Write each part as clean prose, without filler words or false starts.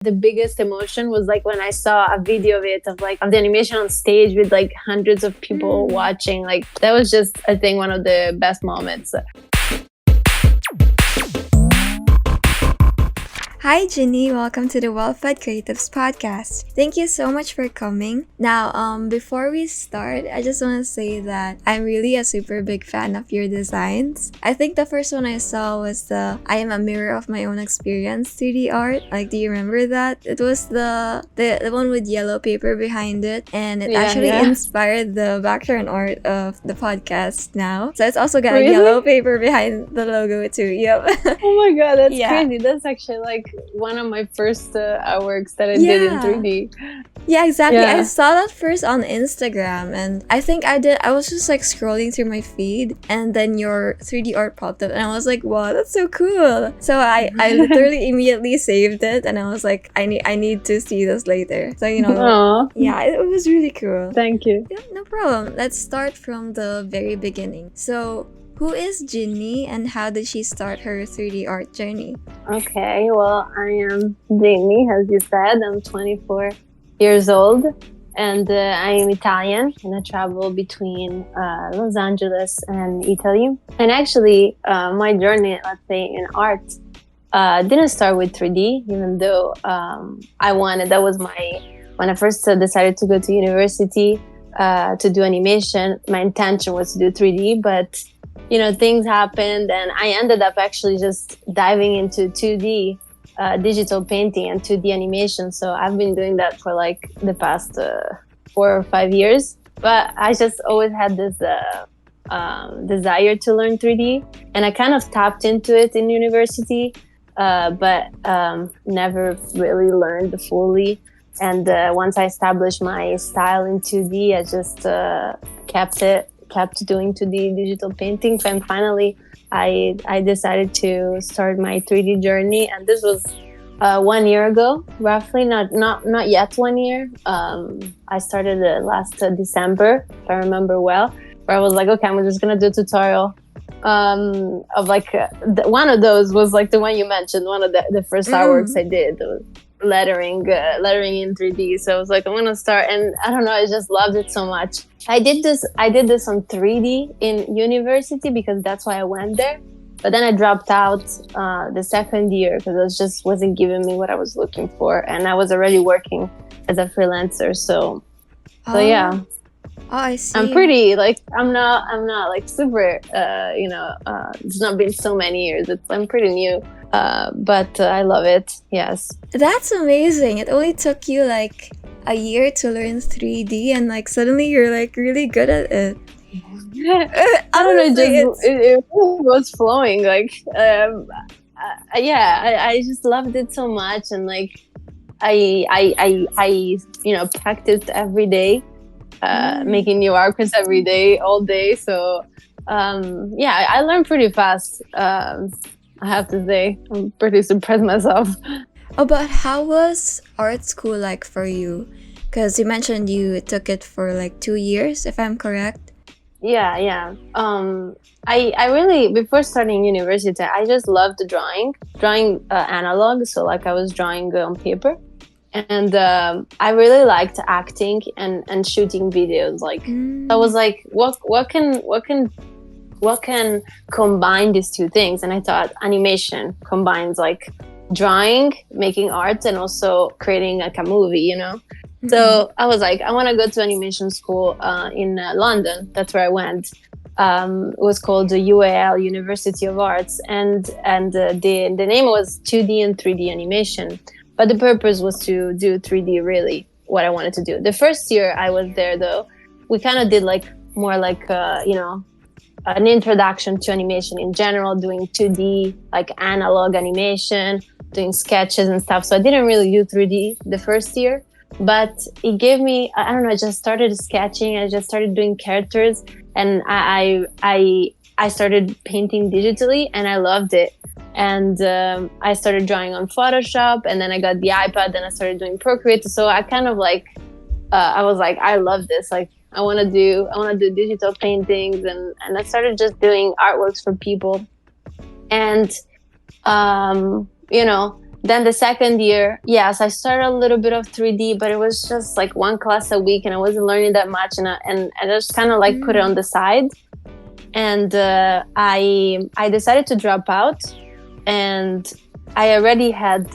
The biggest emotion was like when I saw a video of it, of the animation on stage with like hundreds of people watching. Like that was just, I think, one of the best moments. Hi, Ginni. Welcome to the Well-Fed Creatives podcast. Thank you so much for coming. Now, before we start, I just want to say that I'm really a super big fan of your designs. I think the first one I saw was the I am a mirror of my own experience 3D art. Like, do you remember that? It was the one with yellow paper behind it, and it actually inspired the background art of the podcast now. So it's also got a yellow paper behind the logo too. Yep. Oh my god, that's crazy. That's actually like one of my first artworks that I did in 3D. Yeah, exactly. I saw that first on Instagram, and I think I was just like scrolling through my feed, and then your 3D art popped up, and I was like, wow, that's so cool. So I literally immediately saved it, and I was like, I need to see this later. So, yeah, it was really cool. Thank you. Yeah, no problem. Let's start from the very beginning. So, who is Ginni, and how did she start her 3D art journey? Okay, well, I am Ginni, as you said. I'm 24 years old, and I am Italian, and I travel between Los Angeles and Italy. And actually, my journey, let's say, in art didn't start with 3D, even though that was when I first decided to go to university to do animation, my intention was to do 3D, but things happened, and I ended up actually just diving into 2D digital painting and 2D animation. So I've been doing that for like the past 4 or 5 years. But I just always had this desire to learn 3D, and I kind of tapped into it in university, but never really learned fully. And once I established my style in 2D, I just kept doing 2D digital painting, and finally I decided to start my 3D journey, and this was 1 year ago, roughly. Not yet 1 year. I started last December, if I remember well, where I was like, okay, I'm just gonna do a tutorial of like one of those was like the one you mentioned, one of the first artworks I did. Lettering in 3D. So I was like, I'm gonna start, and I don't know, I just loved it so much. I did this on 3D in university because that's why I went there, but then I dropped out the second year because it wasn't giving me what I was looking for, and I was already working as a freelancer. So yeah. Oh, I see. I'm pretty I'm not like super it's not been so many years. I'm pretty new, but I love it. Yes. That's amazing. It only took you like a year to learn 3D, and like suddenly you're like really good at it. I don't know. It was flowing. Like, I just loved it so much, and like I practiced every day. Making new artworks every day, all day. So I learned pretty fast. I have to say, I'm pretty surprised myself. Oh, but how was art school like for you? Because you mentioned you took it for like 2 years, if I'm correct. Yeah. I really, before starting university, I just loved drawing analog. So like I was drawing on paper. And I really liked acting and shooting videos. Like I was like, what can combine these two things? And I thought animation combines like drawing, making art, and also creating like a movie. So I was like, I want to go to animation school in London. That's where I went. It was called the UAL, University of Arts, and the name was 2D and 3D animation. But the purpose was to do 3D, really, what I wanted to do. The first year I was there, though, we kind of did like more like, an introduction to animation in general, doing 2D, like analog animation, doing sketches and stuff. So I didn't really do 3D the first year, but it gave me, I don't know, I just started sketching. I just started doing characters, and I started painting digitally, and I loved it. And I started drawing on Photoshop, and then I got the iPad, and I started doing Procreate. So I kind of like, I was like, I love this. Like, I want to do digital paintings, and I started just doing artworks for people. And Then the second year, yes, I started a little bit of 3D, but it was just like one class a week, and I wasn't learning that much, and I just kind of like put it on the side. And I decided to drop out, and I already had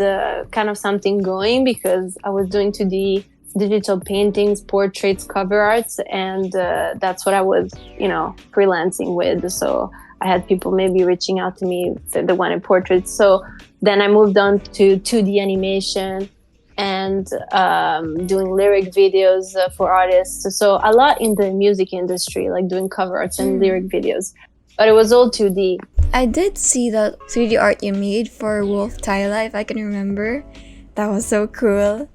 kind of something going because I was doing 2D digital paintings, portraits, cover arts, and that's what I was, freelancing with. So I had people maybe reaching out to me, said they wanted portraits. So then I moved on to 2D animation and doing lyric videos for artists. So a lot in the music industry, like doing cover arts and lyric videos. But it was all 2D. I did see that 3D art you made for Wolf Tyla, if I can remember. That was so cool.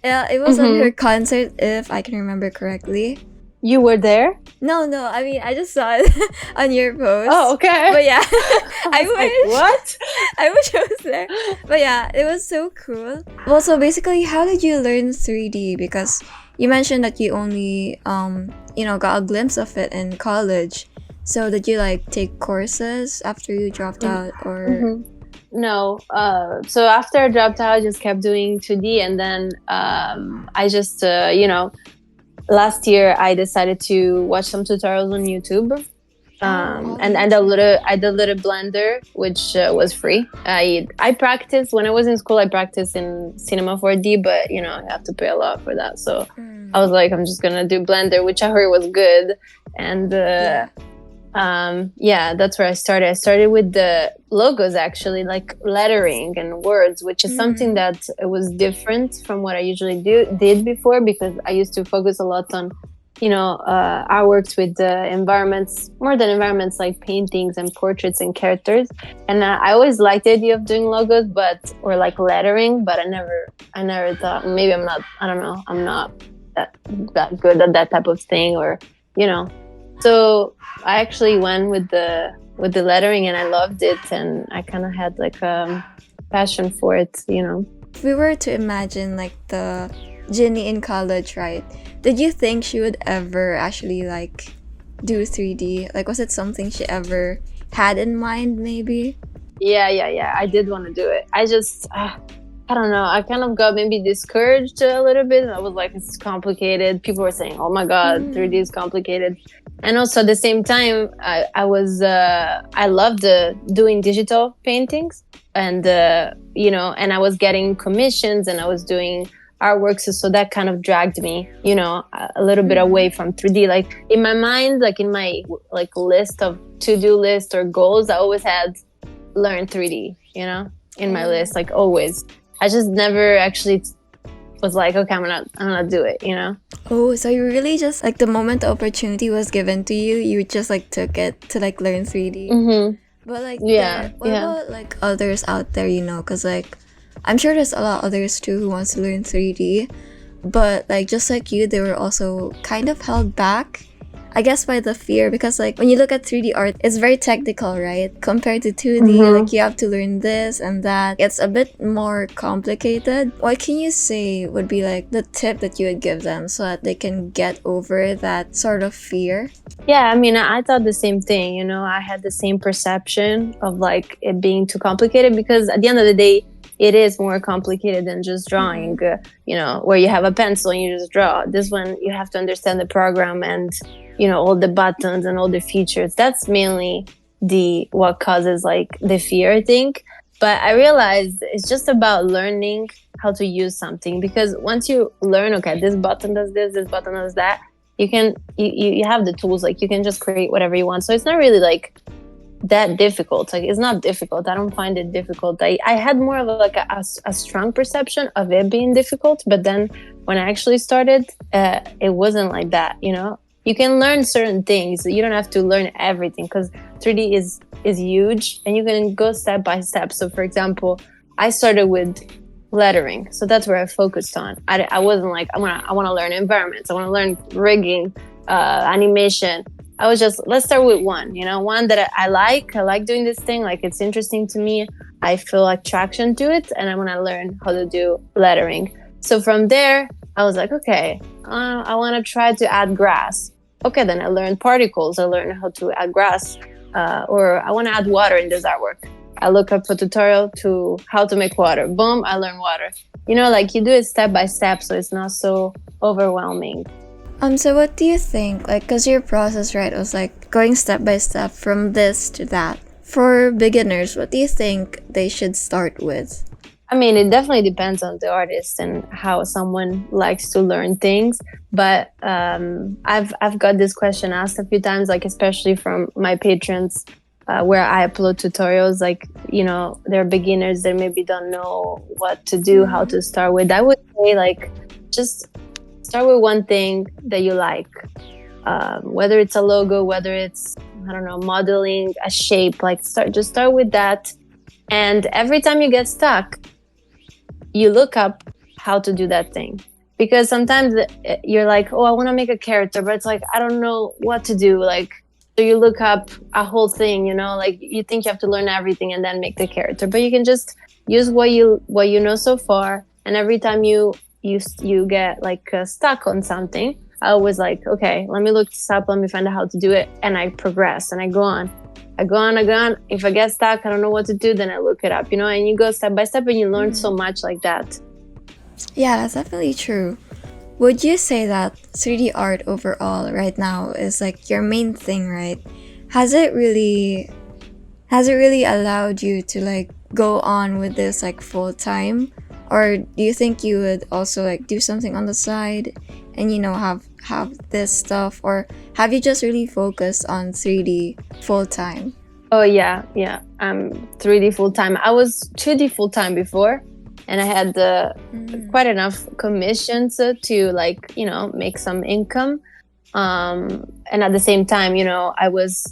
Yeah, it was on your concert, if I can remember correctly. You were there? No, I mean, I just saw it on your post. Oh, okay. But yeah, I wish. What? I wish I was there. But yeah, it was so cool. Well, so basically, how did you learn 3D? Because you mentioned that you only, got a glimpse of it in college. So did you like take courses after you dropped out, or? No. So after I dropped out, I just kept doing 2D, and then I just, last year I decided to watch some tutorials on YouTube, and I did Blender, which was free. I practiced when I was in school. I practiced in Cinema 4D, but you have to pay a lot for that. So I was like, I'm just gonna do Blender, which I heard was good, and that's where I started. I started with the logos, actually, like lettering and words, which is something that was different from what I usually did before, because I used to focus a lot on, artworks with environments, more than environments, like paintings and portraits and characters. And I always liked the idea of doing logos, or like lettering, but I never thought maybe I'm not that good at that type of thing, or So I actually went with the lettering, and I loved it, and I kind of had like a passion for it. If we were to imagine like the Ginni in college, right? Did you think she would ever actually like do 3D? Like, was it something she ever had in mind, maybe? Yeah. I did want to do it. I just, I don't know. I kind of got maybe discouraged a little bit. I was like, it's complicated. People were saying, oh my God, 3D is complicated. And also at the same time, I loved doing digital paintings, and, and I was getting commissions, and I was doing artworks. So that kind of dragged me, a little bit away from 3D. Like in my mind, like in my list of to-do list or goals, I always had learn 3D, in my list, like always. I just never actually was like, okay, I'm gonna do it, Oh, so you really just like the moment the opportunity was given to you, you just like took it to like learn 3D. But like, what about like others out there, because like I'm sure there's a lot of others too who wants to learn 3D, but like just like you, they were also kind of held back, I guess, by the fear, because like when you look at 3D art, it's very technical, right? Compared to 2D, like you have to learn this and that. It's a bit more complicated. What can you say would be like the tip that you would give them so that they can get over that sort of fear? Yeah, I mean, I thought the same thing, I had the same perception of like it being too complicated, because at the end of the day, it is more complicated than just drawing, where you have a pencil and you just draw. This one, you have to understand the program and, all the buttons and all the features. That's mainly what causes like the fear, I think. But I realized it's just about learning how to use something, because once you learn, okay, this button does this button does that, you have the tools, like you can just create whatever you want. So it's not really like that difficult. Like it's not difficult. I don't find it difficult. I had more of a strong perception of it being difficult, but then when I actually started, it wasn't like that. You can learn certain things. You don't have to learn everything, because 3D is huge, and you can go step by step. So for example, I started with lettering, so that's where I focused on. I wasn't like I want to learn environments, I want to learn rigging, animation. I was just, let's start with one that I like doing this thing, like it's interesting to me, I feel attraction to it, and I want to learn how to do lettering. So from there I was like, okay, I want to try to add grass. Okay, then I learned particles, I learned how to add grass, or I want to add water in this artwork. I look up a tutorial to how to make water. Boom, I learn water. You know, like you do it step by step, so it's not so overwhelming. So what do you think? Like, cause your process, right, was like going step by step from this to that. For beginners, what do you think they should start with? I mean, it definitely depends on the artist and how someone likes to learn things. But I've got this question asked a few times, like especially from my patrons, where I upload tutorials. Like, you know, they're beginners, they maybe don't know what to do, how to start with. I would say, like, just start with one thing that you like, whether it's a logo, whether it's, I don't know, modeling a shape. Like, start with that. And every time you get stuck, you look up how to do that thing, because sometimes you're like, oh, I want to make a character, but it's like, I don't know what to do. Like, so you look up a whole thing, you know, like you think you have to learn everything and then make the character, but you can just use what you know so far. And every time you get like stuck on something, I always like, okay, let me look this up, let me find out how to do it, and I progress and I go on. If I get stuck, I don't know what to do, then I look it up, you know, and you go step by step and you learn so much like that. Yeah, that's definitely true. Would you say that 3D art overall right now is like your main thing, right? Has it really allowed you to like go on with this like full time? Or do you think you would also like do something on the side and, you know, have this stuff, or have you just really focused on 3D full time? Oh yeah, 3D full time. I was 2D full time before, and I had quite enough commissions to like, you know, make some income. And at the same time, you know,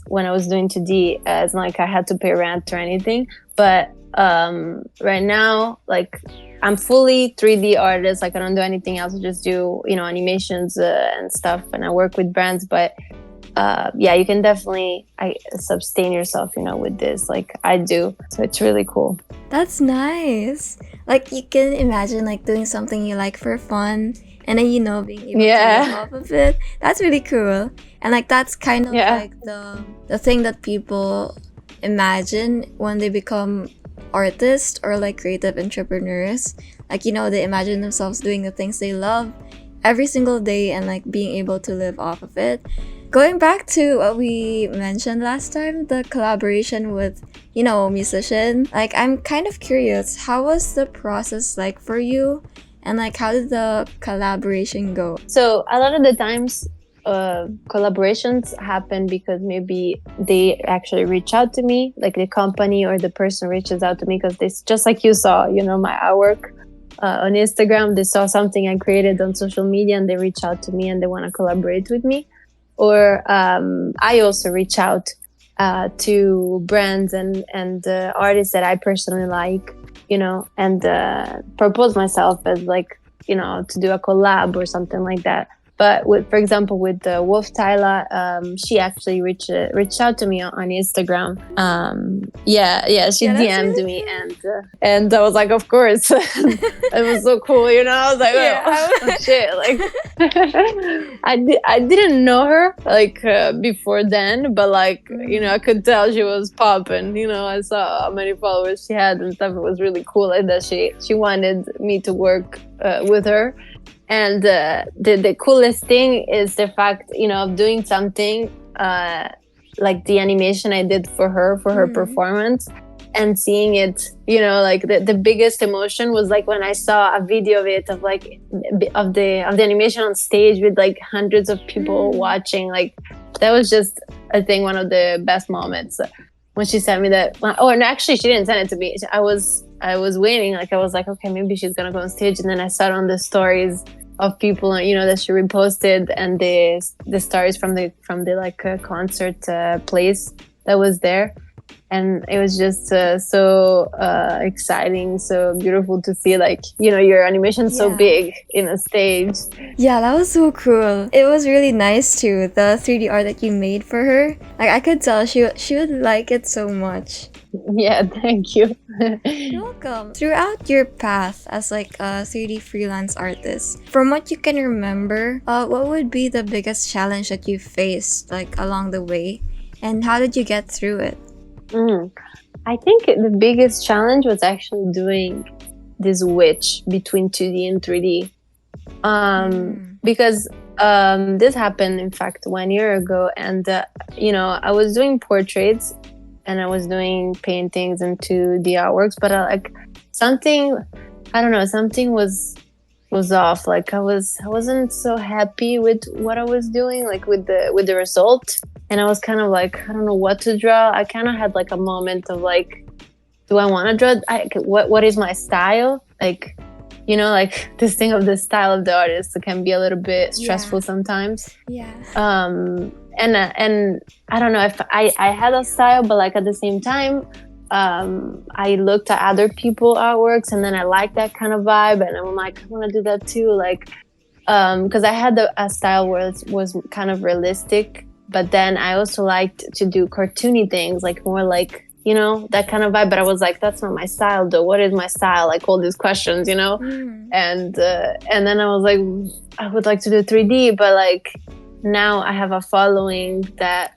when I was doing 2D, it's not like I had to pay rent or anything. But right now, like, I'm fully 3D artist. Like, I don't do anything else. I just do, you know, animations and stuff, and I work with brands. But yeah, you can definitely sustain yourself, you know, with this, like I do. So it's really cool. That's nice. Like, you can imagine like doing something you like for fun, and then, you know, being able to live off of it. That's really cool. And like that's kind of like the thing that people imagine when they become artists or like creative entrepreneurs. Like, you know, they imagine themselves doing the things they love every single day and like being able to live off of it. Going back to what we mentioned last time, the collaboration with, you know, musician, like I'm kind of curious, how was the process like for you? And like, how did the collaboration go? So a lot of the times collaborations happen because maybe they actually reach out to me, like the company or the person reaches out to me because they, just like you saw, you know, my artwork on Instagram, they saw something I created on social media and they reach out to me and they want to collaborate with me. Or I also reach out to brands and artists that I personally like, you know, and propose myself as like, you know, to do a collab or something like that. But with, for example, with Wolf Tyler, she actually reached out to me on Instagram. She DM'd really me, and I was like, of course, it was so cool, you know. I was like, oh shit, like I didn't know her like before then, but like you know, I could tell she was popping. You know, I saw how many followers she had and stuff. It was really cool, like that she wanted me to work with her. And the coolest thing is the fact, you know, of doing something like the animation I did for her performance, and seeing it, you know, like the biggest emotion was like when I saw a video of it, of like of the animation on stage with like hundreds of people watching. Like that was just, I think, one of the best moments when she sent me that. Oh, and actually she didn't send it to me. I was waiting, like I was like, okay, maybe she's gonna go on stage, and then I saw it on the stories of people, you know, that she reposted, and the stories from the like concert place that was there, and it was just so exciting, so beautiful to see, like, you know, your animation so big in a stage. Yeah, that was so cool. It was really nice too, the 3D art that you made for her. Like I could tell she would like it so much. Yeah, thank you. You're welcome. Throughout your path as like a 3D freelance artist, from what you can remember, what would be the biggest challenge that you faced like along the way, and how did you get through it? I think the biggest challenge was actually doing this switch between 2D and 3D. Because this happened, in fact, 1 year ago. And, I was doing portraits and I was doing paintings and 2D artworks, but like something, I don't know, something was off. Like I wasn't so happy with what I was doing, like with the result. And I was kind of like, I don't know what to draw. I kind of had like a moment of like, do I want to draw? What is my style? Like, like this thing of the style of the artist can be a little bit stressful sometimes. Yeah. And I don't know if I had a style, but like at the same time, I looked at other people artworks and then I liked that kind of vibe, and I'm like, I want to do that too. Like, because I had a style where it was kind of realistic, but then I also liked to do cartoony things, like more like, that kind of vibe. But I was like, that's not my style though. What is my style? Like all these questions, and then I was like, I would like to do 3D, but like now I have a following that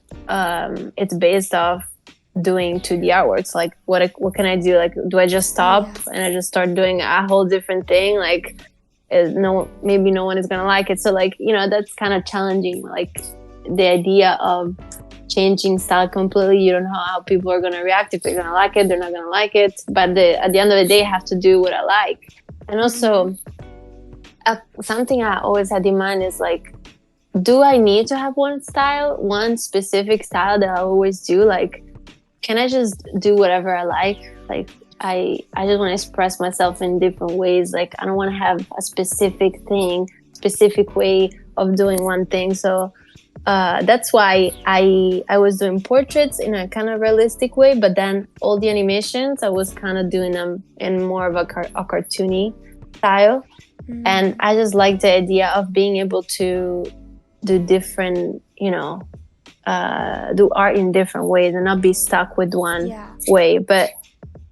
it's based off doing 2D artworks. Like what can I do? Like, do I just stop and I just start doing a whole different thing? Like, maybe no one is gonna like it. So like, that's kind of challenging. Like the idea of changing style completely. You don't know how people are gonna react. If they're gonna like it, they're not gonna like it. But at the end of the day, I have to do what I like. And also, something I always had in mind is like, do I need to have one specific style that I always do? Like, can I just do whatever I like? Like, I just want to express myself in different ways. Like, I don't want to have a specific way of doing one thing. So that's why I was doing portraits in a kind of realistic way, but then all the animations, I was kind of doing them in more of a cartoony style. And I just like the idea of being able to do different, do art in different ways and not be stuck with one way. But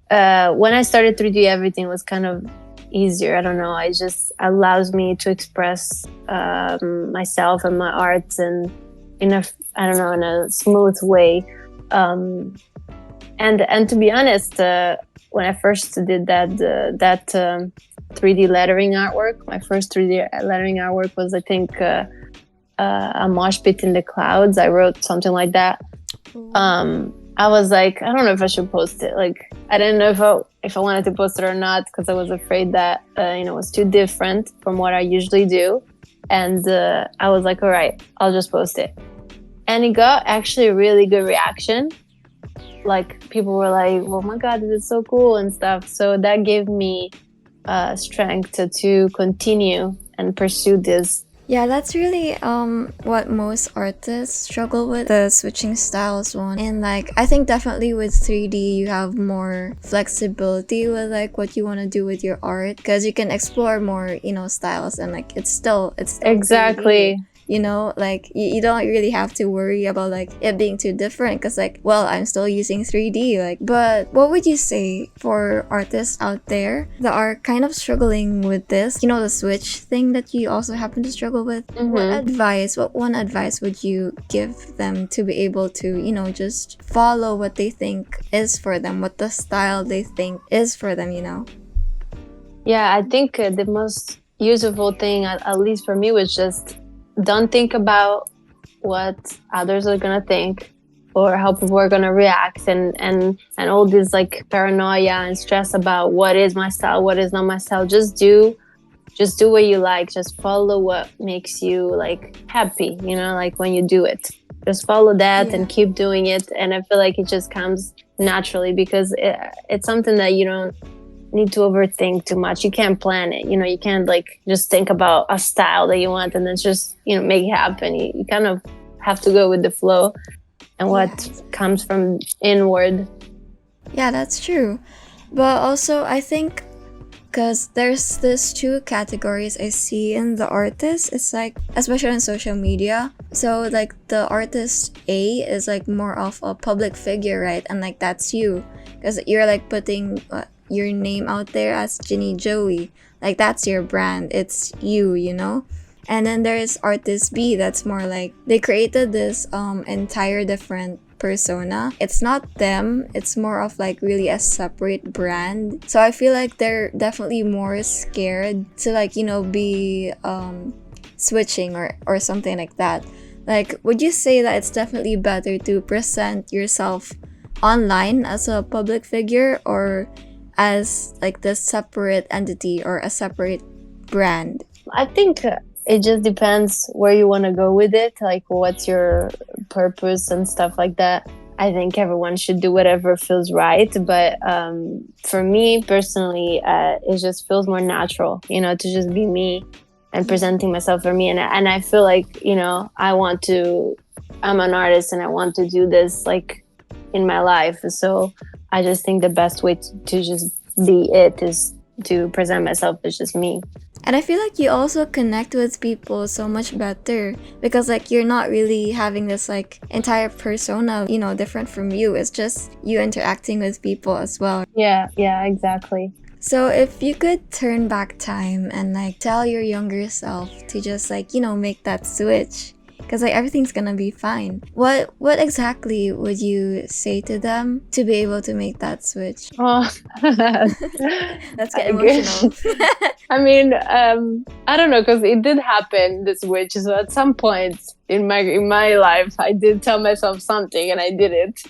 when I started 3D, everything was kind of easier. I don't know. It just allows me to express myself and my arts and in a smooth way. And to be honest, when I first did that 3D lettering artwork, my first 3D lettering artwork was, I think, a mosh pit in the clouds. I wrote something like that. I was like, I don't know if I should post it. Like, I didn't know if I wanted to post it or not, because I was afraid that it was too different from what I usually do. And I was like, all right, I'll just post it. And it got actually a really good reaction. Like, people were like, oh my God, this is so cool and stuff. So that gave me strength to continue and pursue this. Yeah, that's really what most artists struggle with, the switching styles one. And like, I think definitely with 3D you have more flexibility with like what you want to do with your art, because you can explore more, styles, and like it's still exactly 3D. Like you don't really have to worry about like it being too different, because like, well, I'm still using 3D. Like, but what would you say for artists out there that are kind of struggling with this, the switch thing that you also happen to struggle with? What one advice would you give them to be able to, just follow what they think is for them, what the style they think is for them? Yeah, I think the most useful thing, at least for me, was just don't think about what others are gonna think or how people are gonna react, and all this like paranoia and stress about what is my style, what is not my style. Just do what you like. Just follow what makes you like happy, like when you do it. Just follow that and keep doing it. And I feel like it just comes naturally, because it's something that you don't need to overthink too much. You can't plan it. You can't like just think about a style that you want and then just make it happen. You kind of have to go with the flow and what comes from inward. Yeah, that's true. But also, I think, because there's this two categories I see in the artists. It's like, especially on social media. So like the artist A is like more of a public figure, right? And like that's you, because you're like putting your name out there as Ginnijoie. Like that's your brand. It's you, And then there's artist B that's more like they created this entire different persona. It's not them, it's more of like really a separate brand. So I feel like they're definitely more scared to like, be switching or something like that. Like, would you say that it's definitely better to present yourself online as a public figure or as like the separate entity or a separate brand? I think it just depends where you want to go with it, like what's your purpose and stuff like that. I think everyone should do whatever feels right, but for me personally, it just feels more natural, to just be me and presenting myself for me. And I feel like, I'm an artist and I want to do this like in my life. So I just think the best way to just be it is to present myself as just me. And I feel like you also connect with people so much better because like you're not really having this like entire persona, different from you. It's just you interacting with people as well. Yeah, exactly. So if you could turn back time and like tell your younger self to just like, make that switch, because like everything's gonna be fine. What exactly would you say to them to be able to make that switch? Oh, Let's get emotional. I mean, I don't know, because it did happen this switch. So at some point in my life, I did tell myself something, and I did it.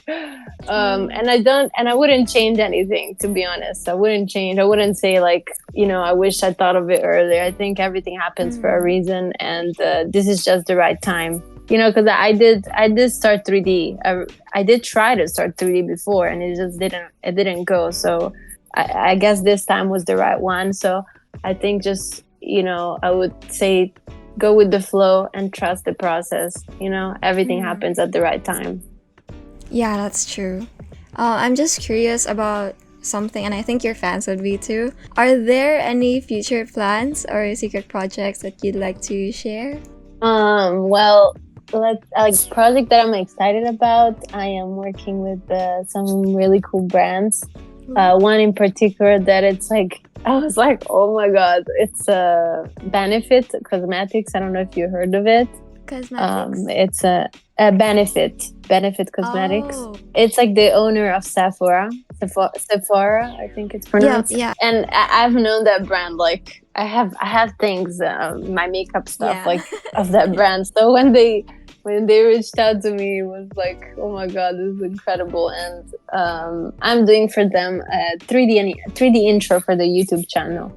And I wouldn't change anything, to be honest. I wouldn't change. I wouldn't say like, I wish I thought of it earlier. I think everything happens for a reason, and this is just the right time. Because I did start 3D. I did try to start 3D before, and it just didn't go. So I guess this time was the right one. So I think just, I would say go with the flow and trust the process. Everything happens at the right time. Yeah, that's true. I'm just curious about something, and I think your fans would be too. Are there any future plans or secret projects that you'd like to share? Well, project that I'm excited about. I am working with some really cool brands. One in particular that it's like, I was like, oh my god, it's Benefit Cosmetics. I don't know if you heard of it. Cosmetics. It's a Benefit Cosmetics. Oh. It's like the owner of Sephora, I think it's pronounced. Yeah. And I've known that brand. Like I have things, my makeup stuff, like of that brand. So when they reached out to me, it was like, oh my god, this is incredible. And I'm doing for them a 3D intro for the YouTube channel,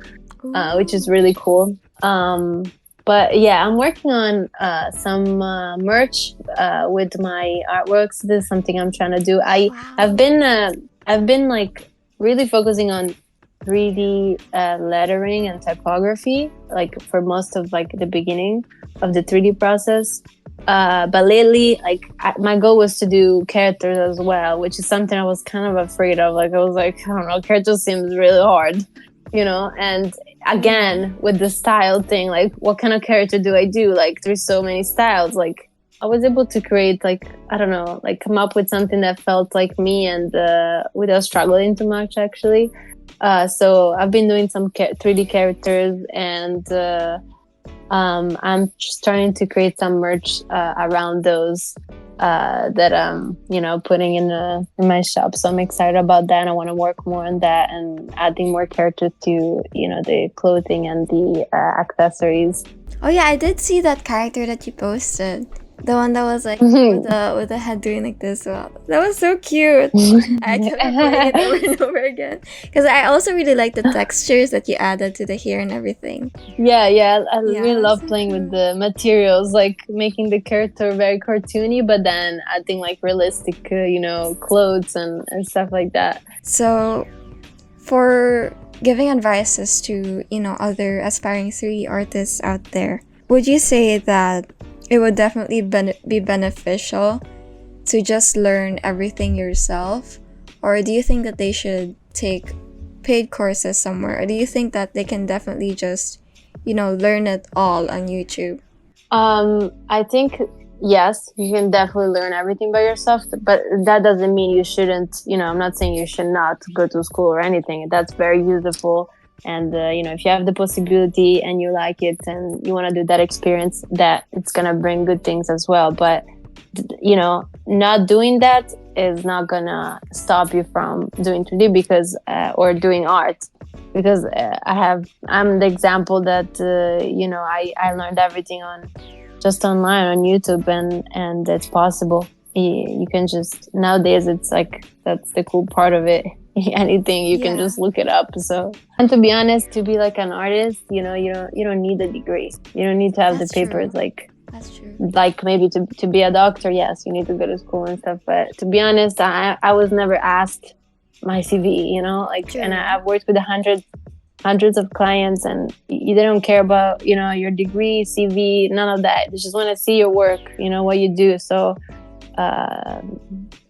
which is really cool. But yeah, I'm working on some merch with my artworks. This is something I'm trying to do. I've been like really focusing on 3D lettering and typography, like for most of like the beginning of the 3D process. But lately, like my goal was to do characters as well, which is something I was kind of afraid of. Like I was like, I don't know, characters seems really hard, and again with the style thing, like what kind of character do I do? Like there's so many styles. Like I was able to create, like, I don't know, like come up with something that felt like me and without struggling too much actually. So I've been doing some 3D characters, and I'm just trying to create some merch around those that I'm putting in my shop. So I'm excited about that, and I want to work more on that and adding more characters to the clothing and the accessories. Oh yeah, I did see that character that you posted. The one that was like with the head doing like this. Well, that was so cute. I kept playing it over and over again because I also really like the textures that you added to the hair and everything. Yeah, I really love playing with the materials, like making the character very cartoony, but then adding like realistic, clothes and stuff like that. So, for giving advices to other aspiring 3D artists out there, would you say that it would definitely be beneficial to just learn everything yourself? Or do you think that they should take paid courses somewhere? Or do you think that they can definitely just, learn it all on YouTube? I think, yes, you can definitely learn everything by yourself, but that doesn't mean you shouldn't, I'm not saying you should not go to school or anything. That's very useful. And, if you have the possibility and you like it and you want to do that experience, that it's going to bring good things as well. But, not doing that is not gonna stop you from doing 3D because or doing art, because I'm the example that I learned everything on just online on YouTube, and it's possible. You can just nowadays, it's like that's the cool part of it. Anything you can Yeah, just look it up. So, and to be honest, to be like an artist, you don't need a degree. You don't need to have the that's true. papers That's true. like maybe to be a doctor. Yes, you need to go to school and stuff, but to be honest, I was never asked my CV, like, and True. I've worked with hundreds of clients, and they don't care about your degree, CV, none of that. They just want to see your work, what you do. So uh,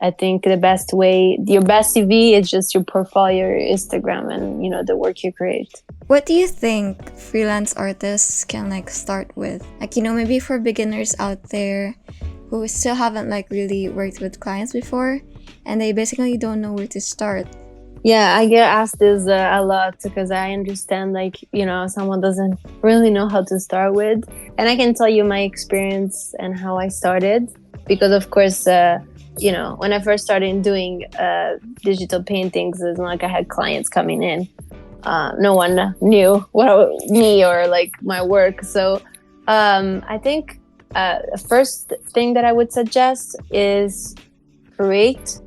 I think the best way, your best CV is just your portfolio, your Instagram, and the work you create. What do you think freelance artists can like start with? Like, maybe for beginners out there who still haven't like really worked with clients before and they basically don't know where to start. Yeah, I get asked this a lot because I understand, like, someone doesn't really know how to start with. And I can tell you my experience and how I started. Because, of course, when I first started doing digital paintings, it's not like I had clients coming in. No one knew me or like my work. So I think the first thing that I would suggest is create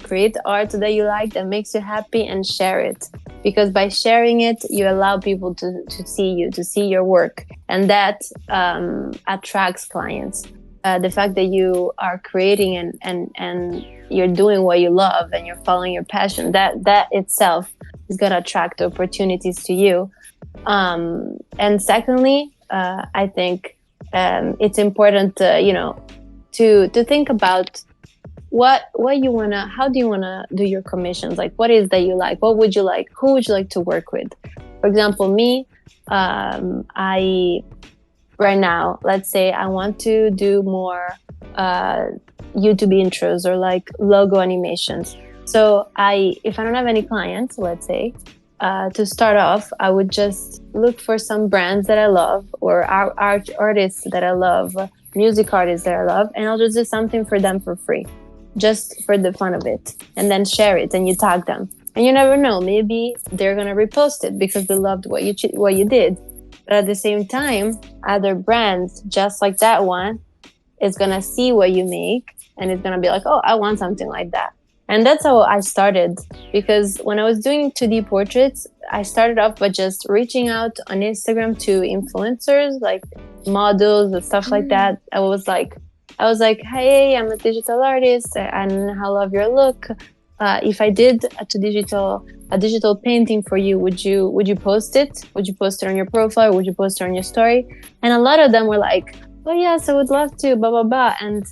art that you like, that makes you happy, and share it, because by sharing it you allow people to see you, to see your work, and that attracts clients. The fact that you are creating and you're doing what you love and you're following your passion, that itself is going to attract opportunities to you. And secondly, I think it's important to think about what you wanna how do you wanna do your commissions, like what is that you like, what would you like, who would you like to work with. For example, me, I right now, let's say I want to do more YouTube intros or like logo animations. So if I don't have any clients, let's say, to start off, I would just look for some brands that I love, or artists that I love, music artists that I love, and I'll just do something for them for free, just for the fun of it, and then share it and you tag them. And you never know, maybe they're gonna repost it because they loved what you did. But at the same time, other brands just like that one is gonna see what you make and it's gonna be like, oh, I want something like that. And that's how I started, because when I was doing 2D portraits, I started off by just reaching out on Instagram to influencers like models and stuff like that. I was like, hey, I'm a digital artist and I love your look. If I did a digital painting for you, would you post it? Would you post it on your profile? Would you post it on your story? And a lot of them were like, oh yes, I would love to, blah blah blah. And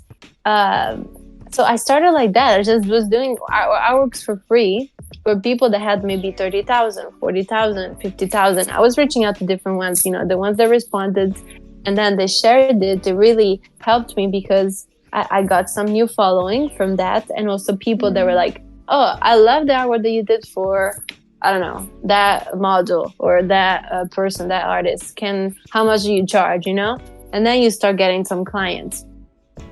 so I started like that. I just was doing artworks for free for people that had maybe 30,000, 40,000, 50,000. I was reaching out to different ones, the ones that responded, and then they shared it. It really helped me because I got some new following from that, and also people that were like, oh, I love the artwork that you did for, I don't know, that model or that person, that artist. How much do you charge, And then you start getting some clients.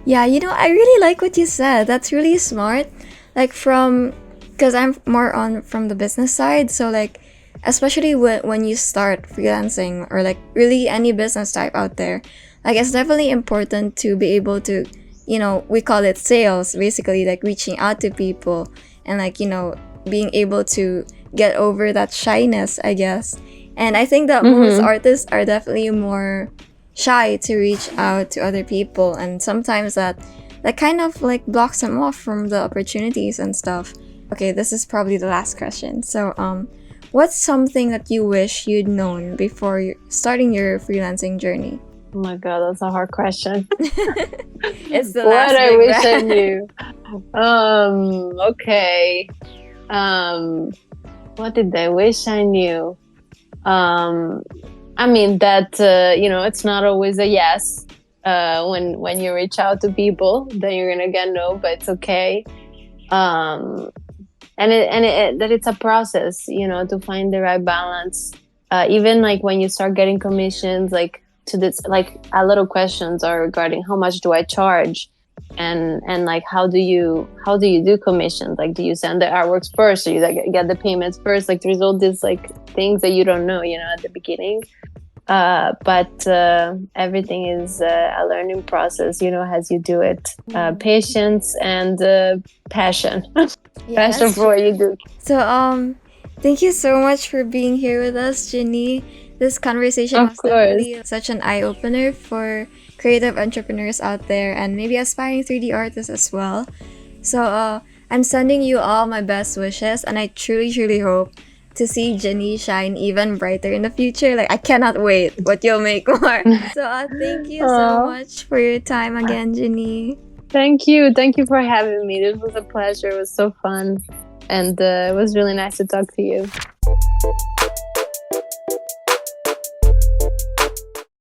Yeah, I really like what you said. That's really smart. Like because I'm more on from the business side. So like, especially when you start freelancing or like really any business type out there, like it's definitely important to be able to, we call it sales, basically like reaching out to people and like, being able to get over that shyness, I guess. And I think that most artists are definitely more shy to reach out to other people, and sometimes that kind of like blocks them off from the opportunities and stuff. Okay, this is probably the last question. So what's something that you wish you'd known before starting your freelancing journey? Oh my god, that's a hard question. It's the last what I big wish I round. knew. Okay. What did I wish I knew? I mean that it's not always a yes. When you reach out to people, then you're gonna get no, but it's okay. That it's a process, to find the right balance. Even like when you start getting commissions, like to this, like a lot of questions are regarding how much do I charge. and like how do you do commissions? Like, do you send the artworks first, or you like get the payments first? Like there's all these like things that you don't know, at the beginning. But everything is a learning process, as you do it. Patience and passion. Passion for what you do. So thank you so much for being here with us, Ginny. This conversation Of was course. definitely such an eye-opener for creative entrepreneurs out there and maybe aspiring 3D artists as well. So I'm sending you all my best wishes, and I truly, truly hope to see Ginny shine even brighter in the future. Like, I cannot wait what you'll make more. So thank you so much for your time again, Ginny. Thank you for having me. This was a pleasure. It was so fun, and it was really nice to talk to you.